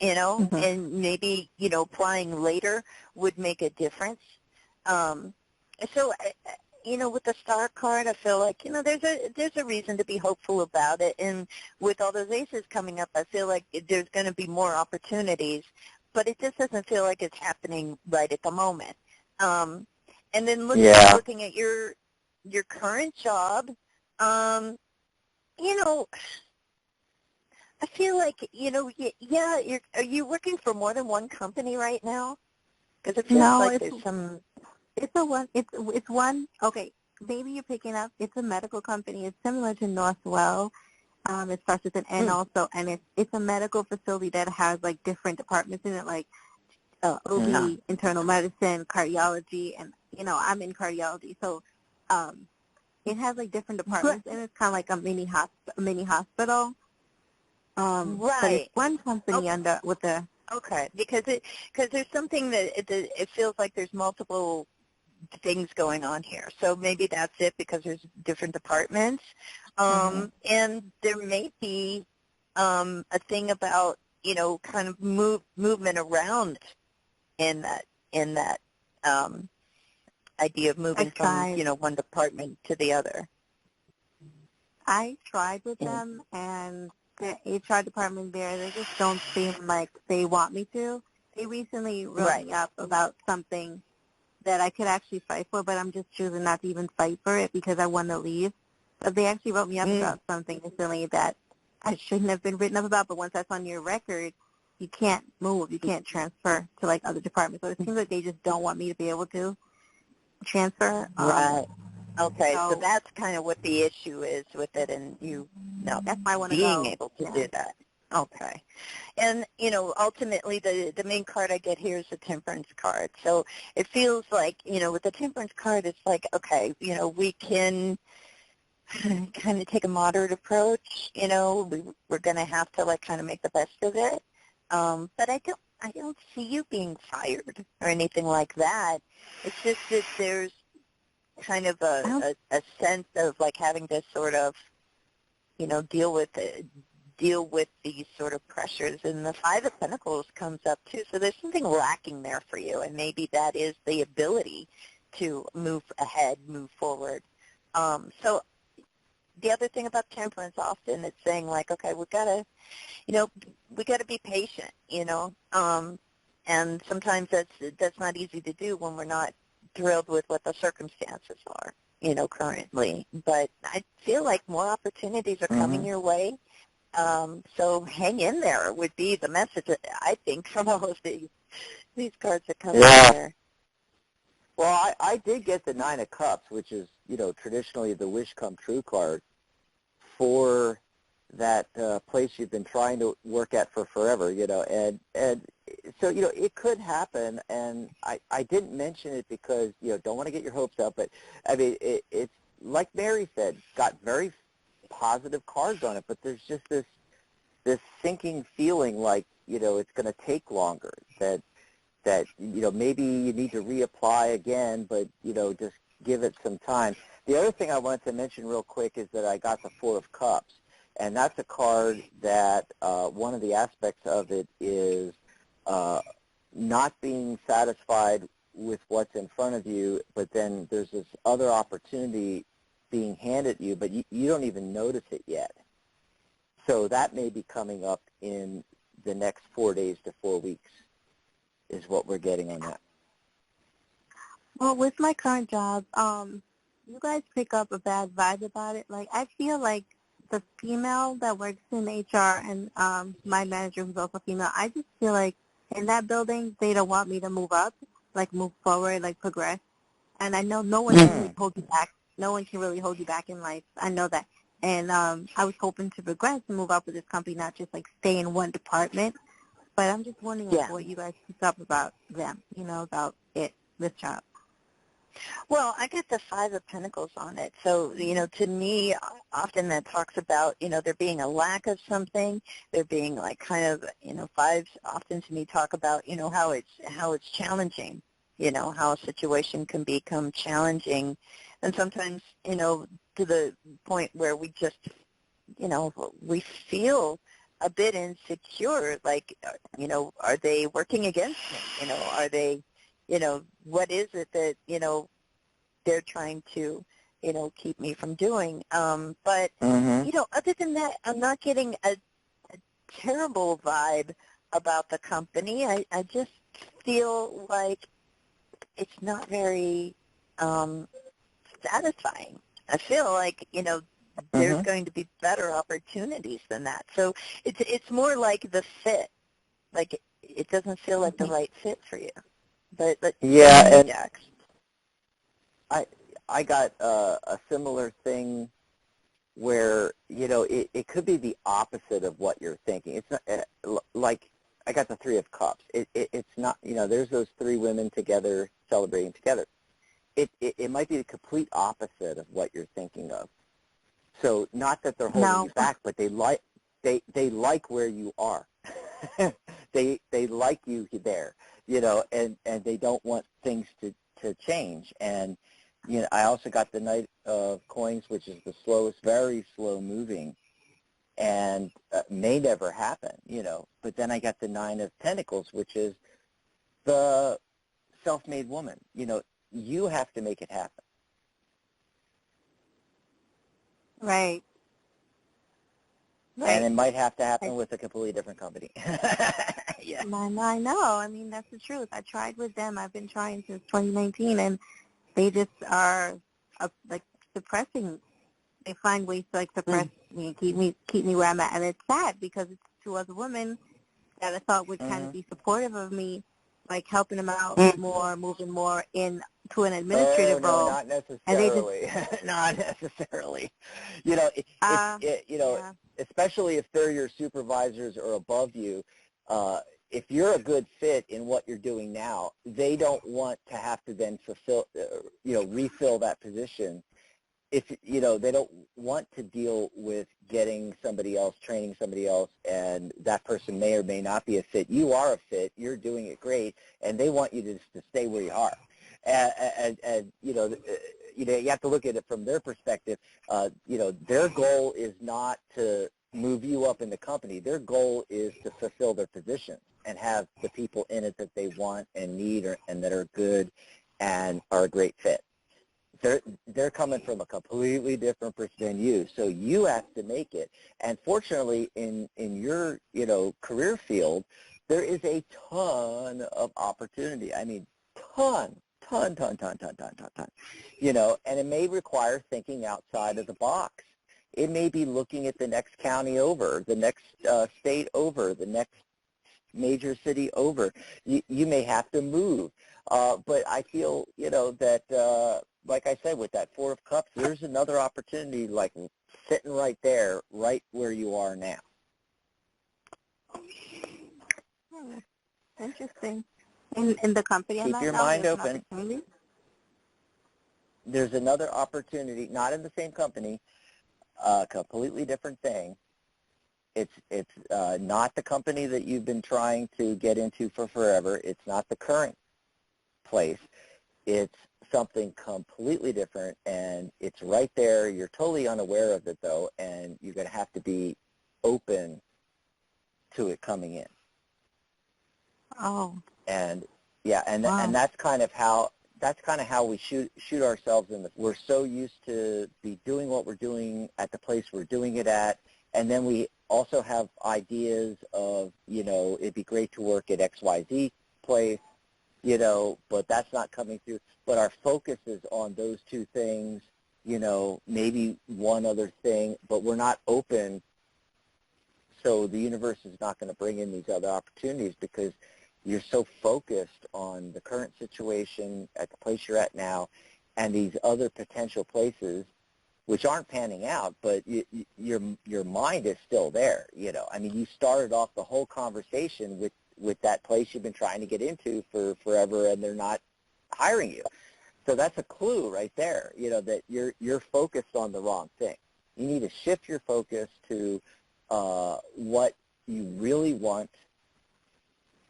Mm-hmm. and maybe, applying later would make a difference. So, with the star card, I feel like, there's a reason to be hopeful about it. And with all those aces coming up, I feel like there's going to be more opportunities, but it just doesn't feel like it's happening right at the moment. And then looking at your current job, I feel like, are you working for more than one company right now? Because it feels like there's some... It's one, okay, maybe you're picking up, it's a medical company. It's similar to Northwell. It starts with an N also, and it's a medical facility that has, like, different departments in it, like OB, internal medicine, cardiology, and, I'm in cardiology. So it has, like, different departments, and it's kind of like a mini hospital. But it's one company with the... Okay, because there's something that it feels like there's multiple things going on here. So maybe that's it, because there's different departments. And there may be a thing about, kind of movement around in that idea of moving from, one department to the other. I tried with them, and the HR department there, they just don't seem like they want me to. They recently wrote me up about something that I could actually fight for, but I'm just choosing not to even fight for it because I want to leave. But they actually wrote me up about something recently that I shouldn't have been written up about, but once that's on your record, you can't move. You can't transfer to, like, other departments. So it seems like they just don't want me to be able to transfer. Right. Okay, so that's kind of what the issue is with it, and that's why I want to being go. able to do that. Okay. And, ultimately the main card I get here is the Temperance card. So it feels like, with the Temperance card, it's like, okay, we can kind of take a moderate approach. We're going to have to, like, kind of make the best of it. But I don't see you being fired or anything like that. It's just that there's kind of a sense of, like, having to sort of, deal with these sort of pressures. And the Five of Pentacles comes up too. So there's something lacking there for you, and maybe that is the ability to move ahead, move forward. So the other thing about Temperance, often it's saying, like, okay, we gotta be patient, and sometimes that's not easy to do when we're not thrilled with what the circumstances are, currently. But I feel like more opportunities are coming your way. So hang in there would be the message, I think, from all of these cards that come in there. Well, I did get the Nine of Cups, which is, traditionally the wish come true card for that place you've been trying to work at for forever, and so, it could happen, and I didn't mention it because, don't want to get your hopes up, but, I mean, it's, like Mary said, got very positive cards on it, but there's just this sinking feeling like, it's going to take longer, that that, maybe you need to reapply again, but, just give it some time. The other thing I wanted to mention real quick is that I got the Four of Cups, and that's a card that one of the aspects of it is not being satisfied with what's in front of you, but then there's this other opportunity being handed you, but you don't even notice it yet. So that may be coming up in the next 4 days to 4 weeks is what we're getting on that. Well, with my current job, you guys pick up a bad vibe about it. Like, I feel like the female that works in HR and my manager, who's also female, I just feel like in that building, they don't want me to move up, like move forward, like progress. And I know no one can really hold you back. No one can really hold you back in life. I know that. And I was hoping to progress and move up with this company, not just like stay in one department. But I'm just wondering what you guys pick up about them, about this job. Well, I got the Five of Pentacles on it. So, to me, often that talks about, there being a lack of something, there being like kind of, fives often to me talk about, how it's challenging, how a situation can become challenging. And sometimes, to the point where we just, we feel a bit insecure, like, are they working against me? Are they, what is it that, they're trying to, keep me from doing? But, other than that, I'm not getting a terrible vibe about the company. I just feel like it's not very satisfying. I feel like, there's going to be better opportunities than that. So it's more like the fit. Like, it doesn't feel like the right fit for you. But and Jax. I got a similar thing where, it could be the opposite of what you're thinking. It's not like I got the Three of Cups. It's not, there's those three women together celebrating together. It might be the complete opposite of what you're thinking of. So not that they're holding you back, but they like where you are. they like you there, and they don't want things to change. And I also got the Knight of Coins, which is the slowest, very slow moving, and may never happen, But then I got the Nine of Pentacles, which is the self-made woman. You have to make it happen. Right. And it might have to happen with a completely different company. Yeah. I know. I mean, that's the truth. I tried with them. I've been trying since 2019, and they just are like suppressing. They find ways to suppress me and keep me where I'm at, and it's sad because it's two other women that I thought would kind of be supportive of me, like helping them out more, moving more into an administrative role. Not necessarily. Not necessarily. Especially if they're your supervisors or above you. If you're a good fit in what you're doing now, they don't want to have to then refill that position. If they don't want to deal with getting somebody else, training somebody else, and that person may or may not be a fit. You are a fit. You're doing it great, and they want you to stay where you are. And you have to look at it from their perspective. Their goal is not to move you up in the company. Their goal is to fulfill their position and have the people in it that they want and need and that are good and are a great fit. They're coming from a completely different perspective than you, so you have to make it. And fortunately, in your career field, there is a ton of opportunity. I mean, ton. And it may require thinking outside of the box. It may be looking at the next county over, the next state over, the next major city over. You may have to move, but I feel that. Like I said, with that Four of Cups, there's another opportunity like sitting right there, right where you are now. Interesting. In the company Keep your mind open. There's another opportunity, not in the same company, a completely different thing, It's not the company that you've been trying to get into for forever. It's not the current place. It's something completely different, and it's right there. You're totally unaware of it, though, and you're going to have to be open to it coming in. Oh. And yeah, and Wow. and that's kind of how we shoot ourselves in the. We're so used to be doing what we're doing at the place we're doing it at, and then we also have ideas of, it'd be great to work at XYZ place, but that's not coming through. But our focus is on those two things, maybe one other thing, but we're not open. So the universe is not going to bring in these other opportunities because you're so focused on the current situation at the place you're at now and these other potential places which aren't panning out, but your mind is still there, I mean, you started off the whole conversation with that place you've been trying to get into for forever and they're not hiring you. So that's a clue right there, that you're focused on the wrong thing. You need to shift your focus to what you really want,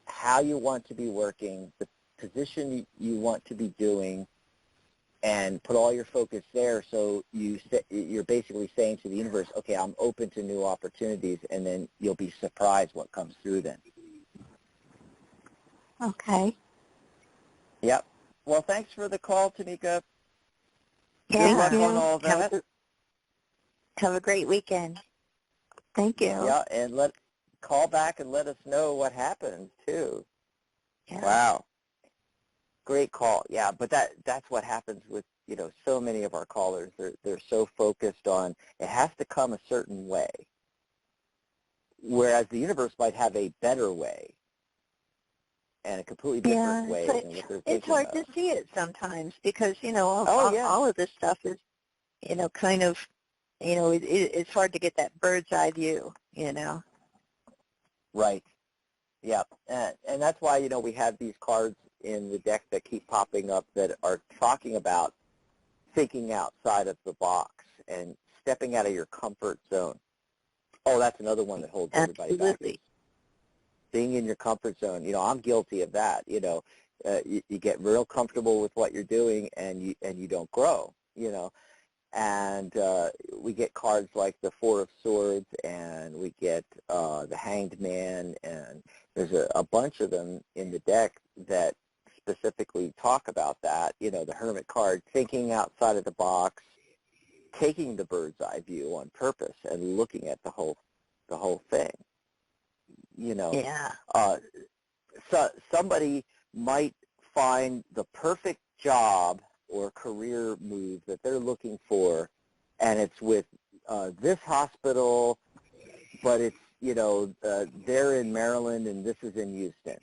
how you want to be working, the position you want to be doing, and put all your focus there. So you're basically saying to the universe, okay, I'm open to new opportunities, and then you'll be surprised what comes through then. Okay. Yep. Well, thanks for the call, Tanika. Yeah. Good luck on all that. Have a great weekend. Thank you. Yeah, and call back and let us know what happens too. Yeah. Wow. Great call. Yeah, but that's what happens with, so many of our callers. They're so focused on it has to come a certain way, whereas the universe might have a better way and a completely different way but than what they're it's thinking hard of. to see it sometimes because, Yeah. all of this stuff is, kind of, it's hard to get that bird's eye view, Right. Yeah. And that's why, we have these cards in the deck that keep popping up that are talking about thinking outside of the box and stepping out of your comfort zone. Oh, that's another one that holds everybody back. Absolutely. Being in your comfort zone. I'm guilty of that. You get real comfortable with what you're doing and you don't grow, And we get cards like the Four of Swords, and we get the Hanged Man, and there's a bunch of them in the deck that specifically talk about that. The Hermit card, thinking outside of the box, taking the bird's eye view on purpose and looking at the whole thing. Yeah. So somebody might find the perfect job or career move that they're looking for, and it's with this hospital, but it's, they're in Maryland and this is in Houston,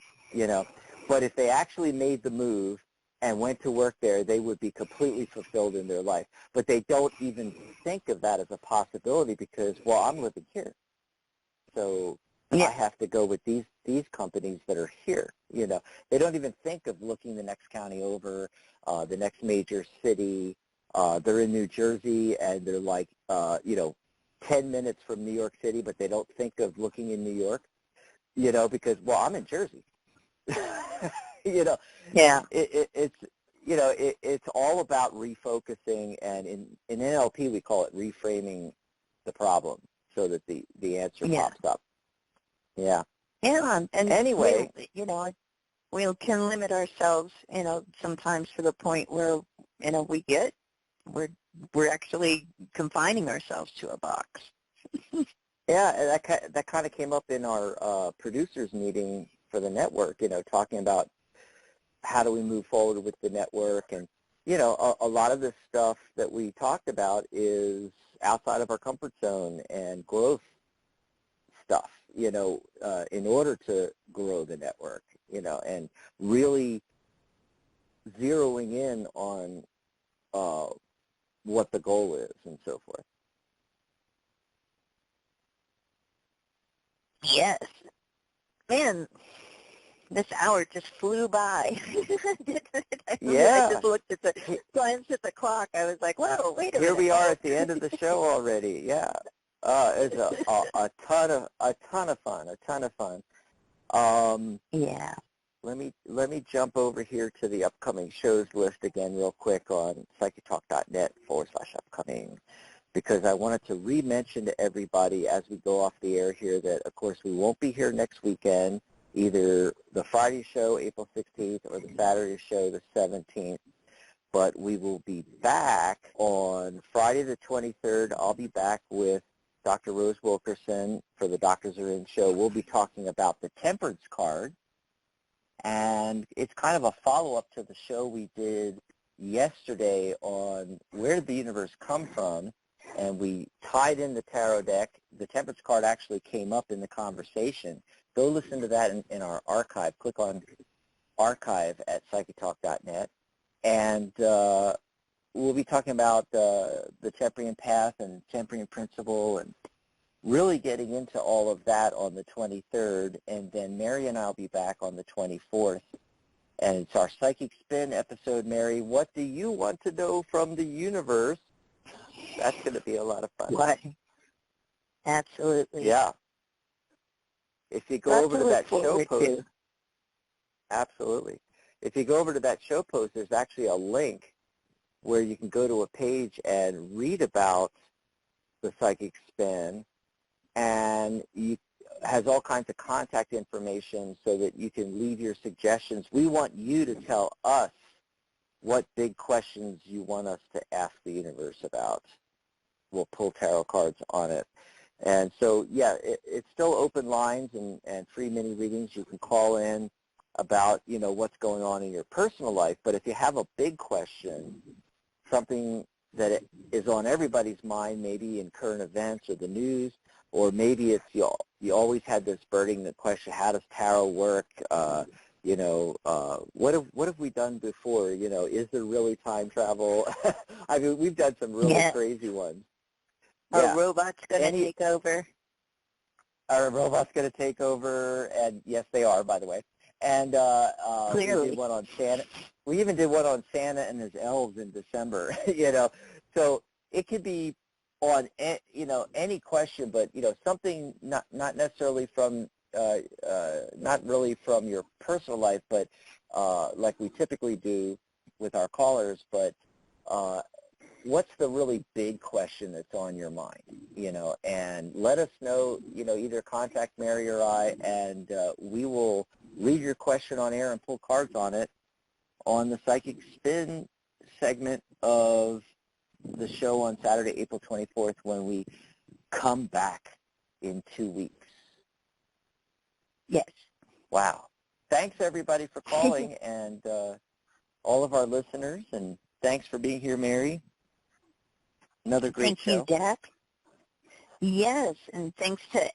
But if they actually made the move and went to work there, they would be completely fulfilled in their life. But they don't even think of that as a possibility because, well, I'm living here. So Yeah. I have to go with these companies that are here. They don't even think of looking the next county over, the next major city. They're in New Jersey and they're like, 10 minutes from New York City, but they don't think of looking in New York, because, well, I'm in Jersey. Yeah. It's all about refocusing, and in NLP we call it reframing the problem so that the answer pops up. Yeah. Yeah. And anyway, we can limit ourselves, sometimes to the point where, we're actually confining ourselves to a box. Yeah, and that kind of came up in our producers meeting for the network, talking about how do we move forward with the network. And, a lot of this stuff that we talked about is outside of our comfort zone and growth stuff, in order to grow the network, and really zeroing in on what the goal is and so forth. Yes. Man, this hour just flew by. Yeah. I just looked at glanced at the clock. I was like, whoa, wait a minute. Here we are at the end of the show already. Yeah. It's a ton of fun. Yeah. Let me jump over here to the upcoming shows list again real quick on psychitalk.net/upcoming, because I wanted to re-mention to everybody as we go off the air here that, of course, we won't be here next weekend, either the Friday show, April 16th, or the Saturday show, the 17th. But we will be back on Friday the 23rd. I'll be back with Dr. Rose Wilkerson for the Doctors Are In show. We'll be talking about the Temperance card. And it's kind of a follow-up to the show we did yesterday on where did the universe come from, and we tied in the tarot deck. The Temperance card actually came up in the conversation. Go listen to that in our archive. Click on archive at psychitalk.net, and we'll be talking about the Temprian path and Temprian principle and really getting into all of that on the 23rd, and then Mary and I will be back on the 24th. And it's our Psychic Spin episode, Mary. What do you want to know from the universe? That's going to be a lot of fun. What? Absolutely. Yeah. If you go over to that show post, absolutely. If you go over to that show post, there's actually a link where you can go to a page and read about the Psychic Spin, and it has all kinds of contact information so that you can leave your suggestions. We want you to tell us what big questions you want us to ask the universe about. We'll pull tarot cards on it. And so, yeah, it's still open lines and free mini readings. You can call in about, what's going on in your personal life. But if you have a big question, something that is on everybody's mind, maybe in current events or the news, or maybe it's you always had this burning question, how does tarot work? What have we done before? Is there really time travel? I mean, we've done some really crazy ones. Are robots going to take over? Are robots going to take over? And yes, they are, by the way. And Clearly. we did one on Santa. We even did one on Santa and his elves in December. So it could be on any question, but something not necessarily from not really from your personal life, but like we typically do with our callers. But what's the really big question that's on your mind? And let us know. Either contact Mary or I, and we will read your question on air and pull cards on it on the Psychic Spin segment of the show on Saturday, April 24th, when we come back in 2 weeks. Yes. Wow. Thanks, everybody, for calling, and all of our listeners, and thanks for being here, Mary. Another great show. Thank you, Dak. Yes, and thanks to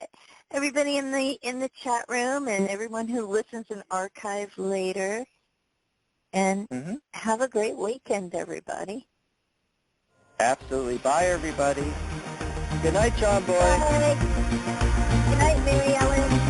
everybody in the chat room and everyone who listens and archives later. And have a great weekend, everybody. Absolutely. Bye, everybody. Good night, John Boy. Bye. Good night, Mary Ellen.